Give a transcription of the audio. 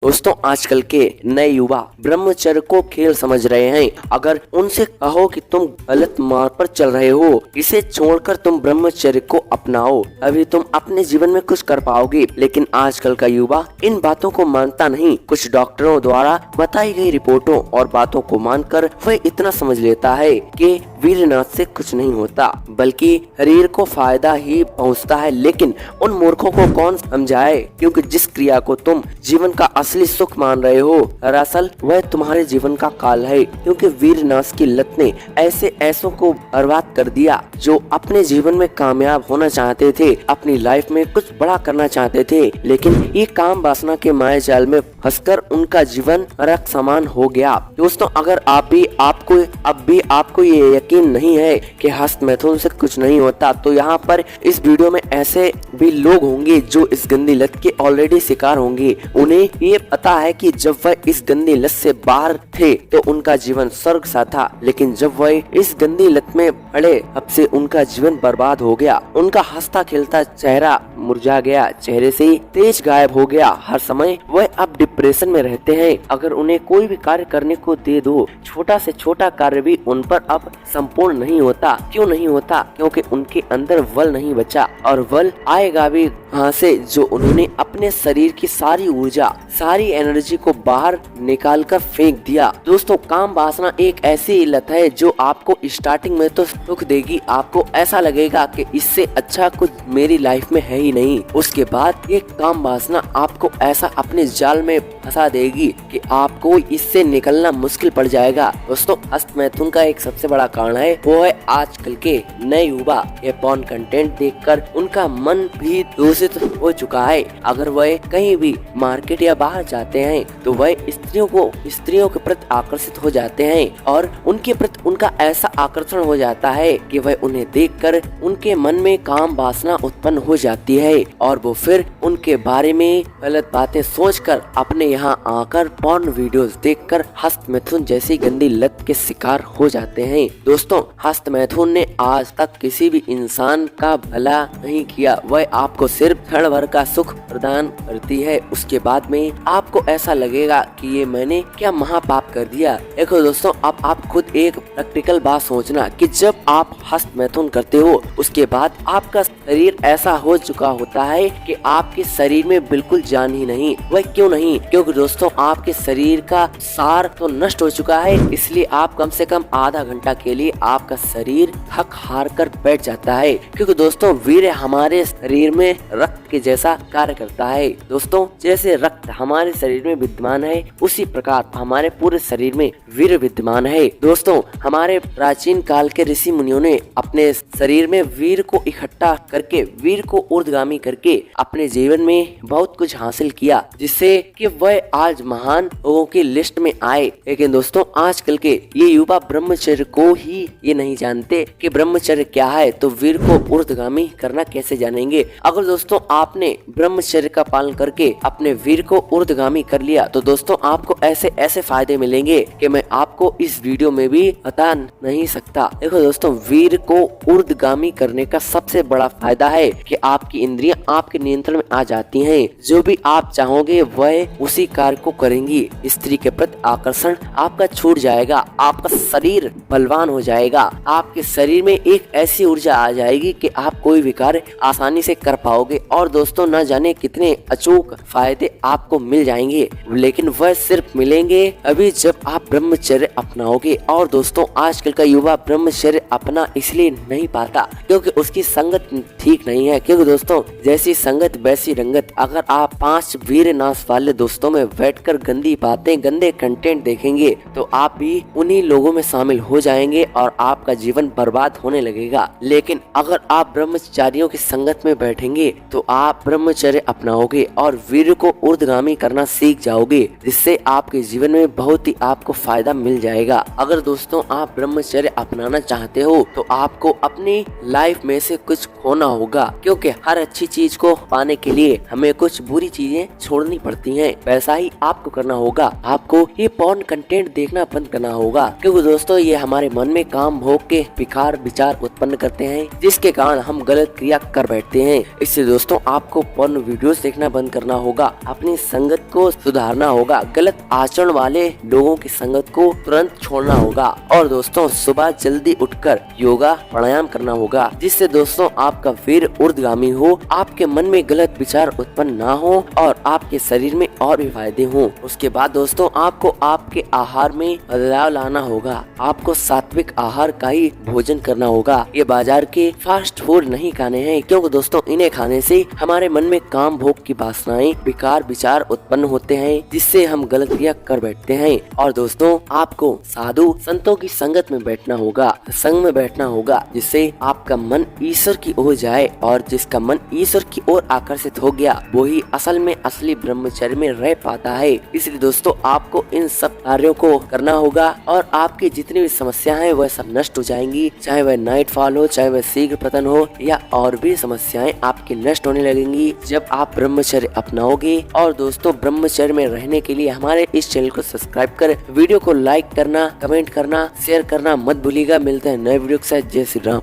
दोस्तों आजकल के नए युवा ब्रह्मचर्य को खेल समझ रहे हैं। अगर उनसे कहो कि तुम गलत मार्ग पर चल रहे हो, इसे छोड़कर तुम ब्रह्मचर्य को अपनाओ, अभी तुम अपने जीवन में कुछ कर पाओगे। लेकिन आजकल का युवा इन बातों को मानता नहीं। कुछ डॉक्टरों द्वारा बताई गई रिपोर्टों और बातों को मानकर वह इतना समझ लेता है कि वीरनाथ से कुछ नहीं होता, बल्कि शरीर को फायदा ही पहुंचता है। लेकिन उन मूर्खों को कौन समझाए, क्योंकि जिस क्रिया को तुम जीवन का असली सुख मान रहे हो, दरअसल वह तुम्हारे जीवन का काल है। क्योंकि वीरनाश की लत ने ऐसों को बर्बाद कर दिया जो अपने जीवन में कामयाब होना चाहते थे, अपनी लाइफ में कुछ बड़ा करना चाहते थे, लेकिन ये काम वासना के माया जाल में फंसकर उनका जीवन नरक समान हो गया। दोस्तों अगर अब भी आपको ये यकीन नहीं है कि हस्त मैथुन से कुछ नहीं होता, तो यहाँ पर इस वीडियो में ऐसे भी लोग होंगे जो इस गंदी लत के ऑलरेडी शिकार होंगे। उन्हें ये पता है कि जब वह इस गंदी लत से बाहर थे तो उनका जीवन स्वर्ग सा था, लेकिन जब वह इस गंदी लत में पड़े तब से उनका जीवन बर्बाद हो गया। उनका हंसता खेलता चेहरा मुरझा गया, चेहरे से तेज गायब हो गया। हर समय वह अब डिप्रेशन में रहते हैं। अगर उन्हें कोई भी कार्य करने को दे दो, छोटा से छोटा कार्य भी उन पर अब संपूर्ण नहीं होता। क्यों नहीं होता? क्योंकि उनके अंदर बल नहीं बचा, और बल आएगा भी कहाँ से जो उन्होंने अपने शरीर की सारी ऊर्जा, सारी एनर्जी को बाहर निकाल कर फेंक दिया। दोस्तों काम वासना एक ऐसी लत है जो आपको स्टार्टिंग में तो सुख देगी, आपको ऐसा लगेगा कि इससे अच्छा कुछ मेरी लाइफ में है ही नहीं। उसके बाद ये काम वासना आपको ऐसा अपने जाल में फंसा देगी कि आपको इससे निकलना मुश्किल पड़ जाएगा। दोस्तों हस्त मैथुन का एक सबसे बड़ा कारण है वो है आजकल के नए युवा ये पॉर्न कंटेंट देखकर उनका मन भी दूषित हो चुका है। अगर वह कहीं भी मार्केट या बाहर जाते हैं तो वह स्त्रियों के प्रति आकर्षित हो जाते हैं, और उनके प्रति उनका ऐसा आकर्षण हो जाता है कि वह उन्हें देखकर उनके मन में काम वासना उत्पन्न हो जाती है, और वो फिर उनके बारे में गलत बातें सोचकर अपने यहाँ आकर पॉर्न वीडियोस देखकर हस्त मैथुन जैसी गंदी लत के शिकार हो जाते हैं। दोस्तों हस्त मैथुन ने आज तक किसी भी इंसान का भला नहीं किया, वह आपको सिर्फ क्षण भर का सुख प्रदान करती है। उसके बाद में आपको ऐसा लगेगा कि ये मैंने क्या महापाप कर दिया। देखो दोस्तों अब आप खुद एक प्रैक्टिकल बात सोचना कि जब आप हस्त मैथुन करते हो उसके बाद आपका शरीर ऐसा हो चुका होता है कि आपके शरीर में बिल्कुल जान ही नहीं। वह क्यों नहीं? क्योंकि दोस्तों आपके शरीर का सार तो नष्ट हो चुका है, इसलिए आप कम से कम आधा घंटा के लिए आपका शरीर थक हार कर बैठ जाता है। क्योंकि दोस्तों वीर्य हमारे शरीर में रक्त के जैसा कार्य करता है। दोस्तों जैसे रक्त हमारे शरीर में विद्यमान है, उसी प्रकार हमारे पूरे शरीर में वीर्य विद्यमान है। दोस्तों हमारे प्राचीन काल के ऋषि मुनियों ने अपने शरीर में वीर को इकट्ठा करके, वीर को ऊर्ध्वगामी करके अपने जीवन में बहुत कुछ हासिल किया, जिससे कि वह आज महान लोगों की लिस्ट में आए। लेकिन दोस्तों आजकल के ये युवा ब्रह्मचर्य को ही ये नहीं जानते कि ब्रह्मचर्य क्या है, तो वीर को ऊर्ध्वगामी करना कैसे जानेंगे। अगर दोस्तों आपने ब्रह्मचर्य का पालन करके अपने वीर को ऊर्ध्वगामी कर लिया तो दोस्तों आपको ऐसे फायदे मिलेंगे कि मैं आपको इस वीडियो में भी बता नहीं सकता। देखो दोस्तों वीर को ऊर्ध्वगामी करने का सबसे बड़ा फायदा है कि आपकी इंद्रियां आपके नियंत्रण में आ जाती हैं। जो भी आप चाहोगे वह उसी कार्य को करेंगी। स्त्री के प्रति आकर्षण आपका छूट जाएगा, आपका शरीर बलवान हो जाएगा, आपके शरीर में एक ऐसी ऊर्जा आ जाएगी कि आप कोई भी कार्य आसानी से कर पाओगे। और दोस्तों न जाने कितने अचूक फायदे आपको मिल जाएंगे, लेकिन वह सिर्फ मिलेंगे अभी जब आप ब्रह्मचर्य अपनाओगे। और दोस्तों आजकल का युवा ब्रह्मचर्य अपना इसलिए नहीं पाता क्योंकि उसकी संगत ठीक नहीं है। क्योंकि दोस्तों जैसी संगत वैसी रंगत। अगर आप 5 वीरनाश वाले दोस्तों में बैठकर गंदी बातें, गंदे कंटेंट देखेंगे तो आप भी उन्हीं लोगों में शामिल हो जाएंगे और आपका जीवन बर्बाद होने लगेगा। लेकिन अगर आप ब्रह्मचारियों की संगत में बैठेंगे तो आप ब्रह्मचर्य अपनाओगे और वीर को ऊर्ध्वगामी करना सीख जाओगे, जिससे आपके जीवन में बहुत ही आपको फायदा मिल जाएगा। अगर दोस्तों आप ब्रह्मचर्य अपनाना चाहते हो तो आपको अपनी लाइफ में से कुछ खोना होना होगा, क्योंकि हर अच्छी चीज को पाने के लिए हमें कुछ बुरी चीजें छोड़नी पड़ती हैं। वैसा ही आपको करना होगा, आपको ये पॉर्न कंटेंट देखना बंद करना होगा, क्योंकि दोस्तों ये हमारे मन में काम भोग के विकार विचार उत्पन्न करते हैं, जिसके कारण हम गलत क्रिया कर बैठते हैं। इससे दोस्तों आपको पॉर्न वीडियोस देखना बंद करना होगा, अपनी संगत को सुधारना होगा, गलत आचरण वाले लोगों की संगत को तुरंत छोड़ना होगा और दोस्तों सुबह जल्दी उठकर योगा प्राणायाम करना होगा, जिससे दोस्तों आपका वीर ऊर्ध्वगामी हो, आपके मन में गलत विचार उत्पन्न ना हो और आपके शरीर में और भी फायदे हों। उसके बाद दोस्तों आपको आपके आहार में बदलाव लाना होगा, आपको सात्विक आहार का ही भोजन करना होगा। ये बाजार के फास्ट फूड नहीं खाने हैं, क्योंकि दोस्तों इन्हें खाने से हमारे मन में काम भोग की वासनाएं विकार विचार उत्पन्न होते हैं, जिससे हम गलत क्रिया कर बैठते हैं। और दोस्तों आपको साधु संतों की संगत में बैठना होगा, संग में बैठना होगा, जिससे आपका मन ईश्वर की ओर जाए और जिसका मन ईश्वर की ओर आकर्षित हो गया वो ही असल में असली ब्रह्मचर्य में रह पाता है। इसलिए दोस्तों आपको इन सब कार्यों को करना होगा और आपकी जितनी भी समस्याएं हैं वह सब नष्ट हो जाएंगी, चाहे वह नाइट फॉल हो, चाहे वह शीघ्र पतन हो या और भी समस्याएं आपकी नष्ट होने लगेंगी जब आप ब्रह्मचर्य अपनाओगे। और दोस्तों ब्रह्मचर्य में रहने के लिए हमारे इस चैनल को सब्सक्राइब कर वीडियो को लाइक करना, कमेंट करना, शेयर करना मत भूलिएगा। मिलते हैं नए वीडियो के साथ। जय श्री राम।